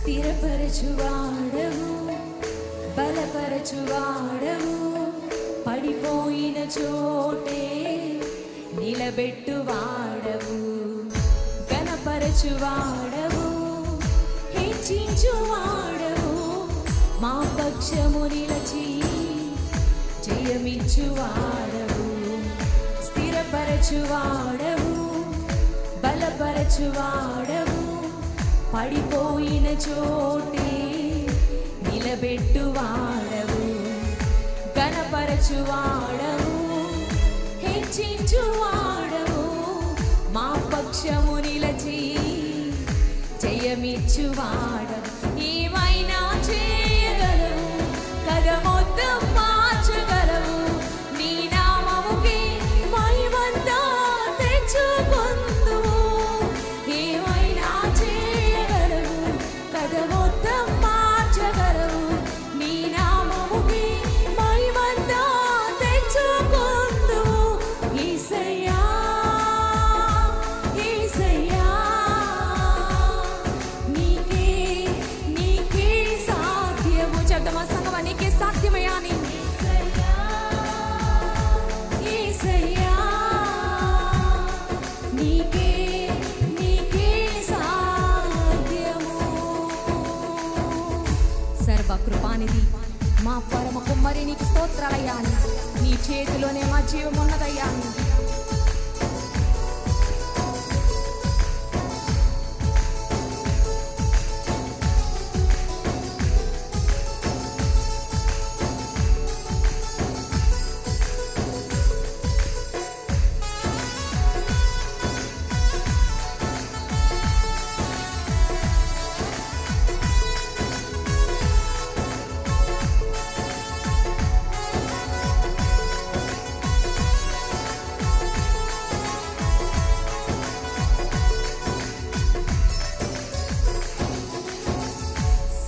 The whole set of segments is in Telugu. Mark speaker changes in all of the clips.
Speaker 1: స్థిరపరచువాడవు, బలపరచువాడవు, పడిపోయిన చోటే నిలబెట్టువాడవు, ఘనపరచువాడవు, హెచ్చించువాడవు, మా పక్షము నిలచి జయమిచ్చువాడవు, స్థిరపరచువాడవు, బలపరచువాడవు, పడిపోయిన చోటే నిలబెట్టువాడవు, ఘనపరచువాడవు, హెచ్చించువాడవు, మా పక్షము నిలచి జయమిచ్చువాడవు. ఏమైనా చేయగలవు, కథ మొత్తం మార్చగలవు, నీ నామముకి మహిమంతా తెచ్చుకొందువు. ఏమైనా చేయగలవు, కథ మొత్తం మార్చగలవు, నీ నామముకి మహిమంతా తెచ్చుకొందువు. యేసయ్యా యేసయ్యా, నీకే సాధ్యము. చెప్దామా సంగమా, నీకే సాధ్యమయ్యా అని. యేసయ్యా నీకే సాధ్యము. సర్వకృపానిధి మా పరమ కుమ్మరి, నీకు స్తోత్రాలయ్యా అని. నీ చేతిలోనే మా జీవం ఉన్నదయ్యా అని.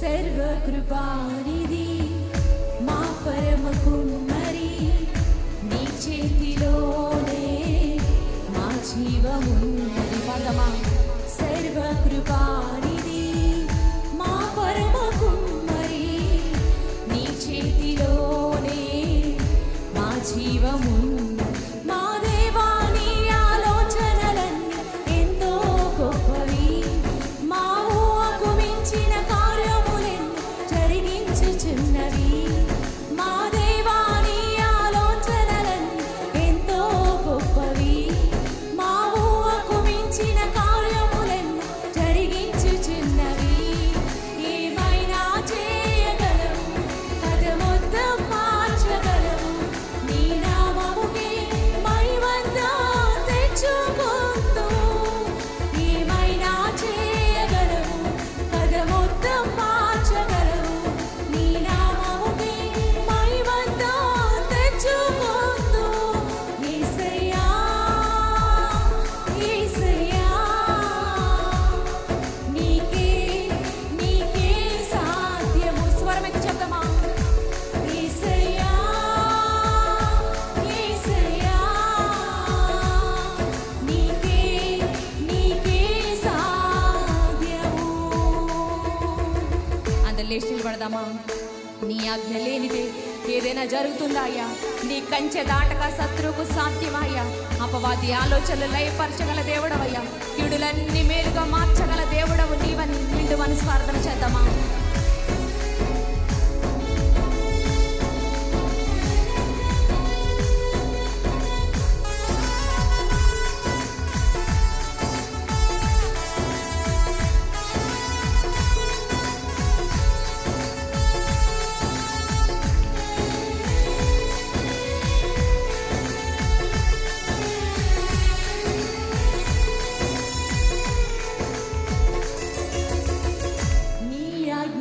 Speaker 1: సర్వకృపానిధి మా పరమ కుమ్మరి, నీ చేతిలోనే మా జీవమున్నది. పదమా, సర్వకృపానిధి మా పరమ కుమ్మరి, నీ చేతిలోనే మా జీవమున్నది. మా దేవా, నీ ఆలోచనలన్నీ ఎంతో గొప్పవి, మా ఊహకు మించిన జరిగించుచున్నవి. మా దేవా, నీ ఆలోచనలన్నీ ఎంతో గొప్పవి, మా ఊహకు మించిన కార్యములన్నీ జరిగించుచున్నవి. ఏమైనా చేయగలవు, కథ మొత్తం మార్చగలవు, నీ నామముకి మహిమంతా తెచ్చుకొందువు. ఏమైనా చేయగలవు, కథ మొత్తం మార్చగలవు, నీ నామముకి మహిమంతా తెచ్చుకొందువు. యేసయ్యా యేసయ్యా, నీకే సాధ్యము. స్వరమెత్తి చెప్దామా, యేసయ్యా యేసయ్యా, నీకే సాధ్యము. అందరు లేచి నిలబడదామా. నీ ఆజ్ఞ లేనిదే ఏదైనా జరుగుతుందా అయ్యా? నీ కంచె దాటక శత్రువుకు సాధ్యమయ్యా. అపవాది ఆలోచనలు లయపరచగల దేవుడవయ్యా. కీడులన్నీ మేలుగా మార్చగల దేవుడవు నీవని నిండు మనసు ప్రార్థన చేద్దామా. నీ ఆజ్ఞ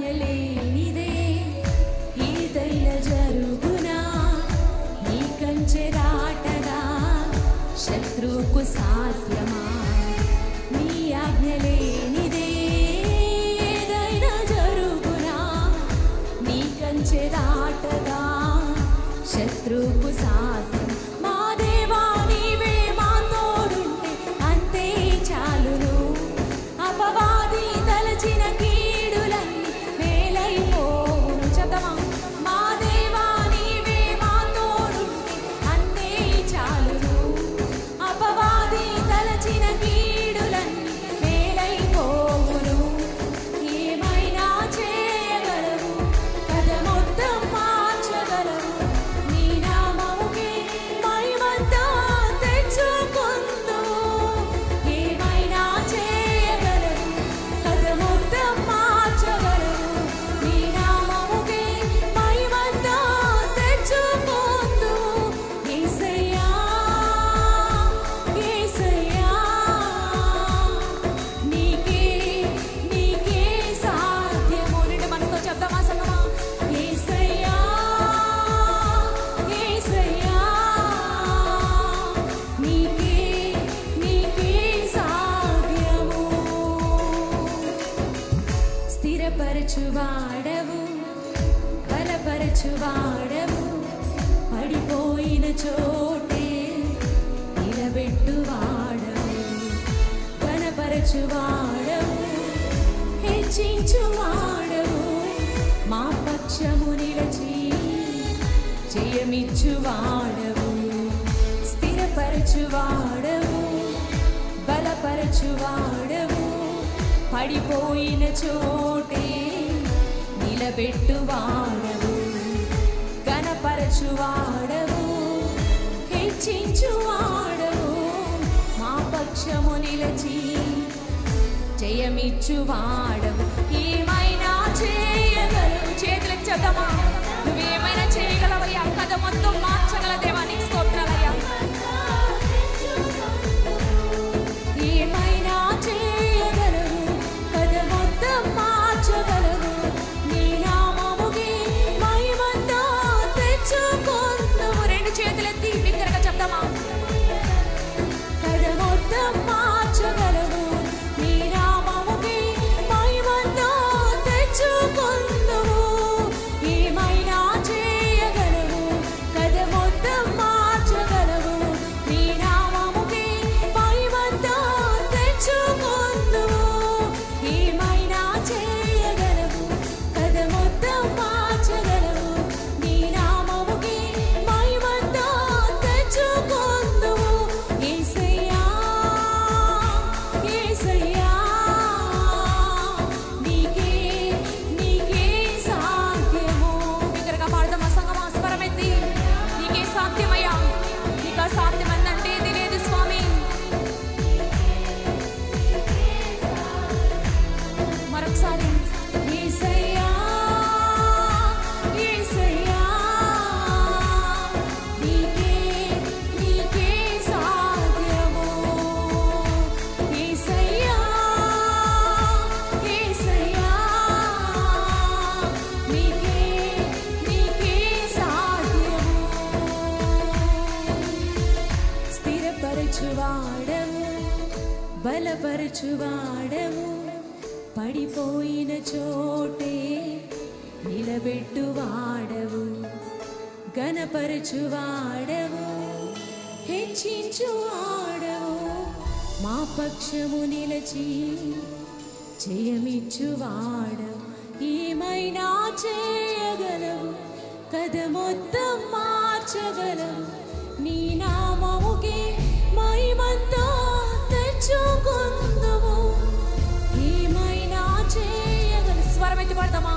Speaker 1: మొత్తం మార్చగలవు. నీ నామముకే మహిమంతా తెచ్చుకొందువు. యేసయ్యా యేసయ్యా నీకే నీకే సాధ్యము. నిండు మనసుతో చెప్దామా సంగమా? యేసయ్యా యేసయ్యా నీకే నీకే సాధ్యము. స్థిరపరచువాడవు, బలపరచువాడవు, పడిపోయిన చోటే నిలబెట్టువాడవు. ఘనపరచువాడవు, హెచ్చించువాడవు, మా పక్షము నిలచి జయమిచ్చువాడవు. స్థిరపరచువాడవు, బలపరచువాడవు, పడిపోయిన చోటే నిలబెట్టువాడవు. ఘనపరచువాడవు, హెచ్చించువాడవు, మా పక్షము నిలచి జయమిచ్చువాడవు. ఏమైనా చేయగలవు. చేతులకు చెప్దామా? నువ్వేమైనా చేయగలవయ్యా. కథ మొత్తం మార్చగల దేవానికి స్తోత్రాలయ్యా. ఏమైనా చేయగలవు, కథ మొత్తం మార్చగలవు. నీ నామముకే మహిమంతా తెచ్చుకొందువు. రెండు చేతులెత్తి బిగ్గరగా చెప్దామా? కథ మొత్తం మార్చగలవు. నీ నామముకే మహిమంతా తెచ్చుకొందువు. ఏమైనా చేయగలవు, కథ మొత్తం మార్చగలవు. నీ నామముకే మహిమంతా తెచ్చుకొందువు. ఏమైనా చేయగలవు, కథ మొత్తం మార్చగలవు. నీ నామముకే మహిమంతా తెచ్చుకొందువు. యేసయ్యా యేసయ్యా నీకే నీకే సాధ్యము. బిగ్గరగా పాడదామా సంగమా? స్వరమెత్తి నీకే సాధ్యమయ్యా. నీకు అసాధ్యమందంటే ఏది లేదు స్వామి. మరొకసారి యేసయ్యా యేసయ్యా నీకే నీకే సాధ్యము. యేసయ్యా యేసయ్యా నీకే నీకే సాధ్యము. స్థిరపరచువాడవు, బలపరచువాడవు, పడిపోయిన చోటే నిలబెట్టువాడవు. ఘనపరచువాడవు, హెచ్చించువాడవు, మా పక్షము నిలచి జయమిచ్చువాడవు. ఏమైనా చేయగలవు, కథ మొత్తం మార్చగలవు. నీ నామముకే మహిమంతా తెచ్చుకొందువు. ఏమైనా చేయగలవు. స్వరమెత్తి పాడదామా?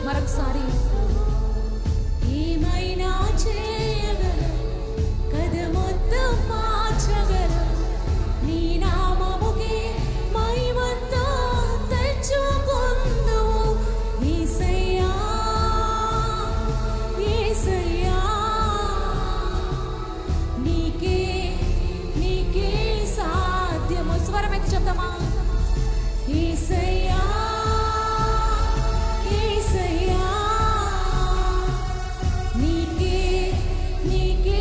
Speaker 1: మరొకసారి ఏమైనా చేయగలవు, కథ మొత్తం మార్చగలవు. నీ నామముకే మహిమంతా తెచ్చుకొందువు. యేసయ్యా యేసయ్యా నీకే నీకే సాధ్యము. స్వరమెత్తి చెప్దామా? యేసయ్యా యేసయ్యా నీకే నీకే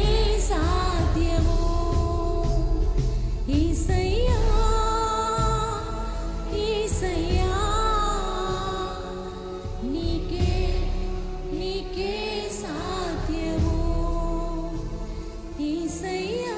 Speaker 1: సాధ్యము. యేసయ్యా యేసయ్యా నీకే నీకే సాధ్యము. యేసయ్యా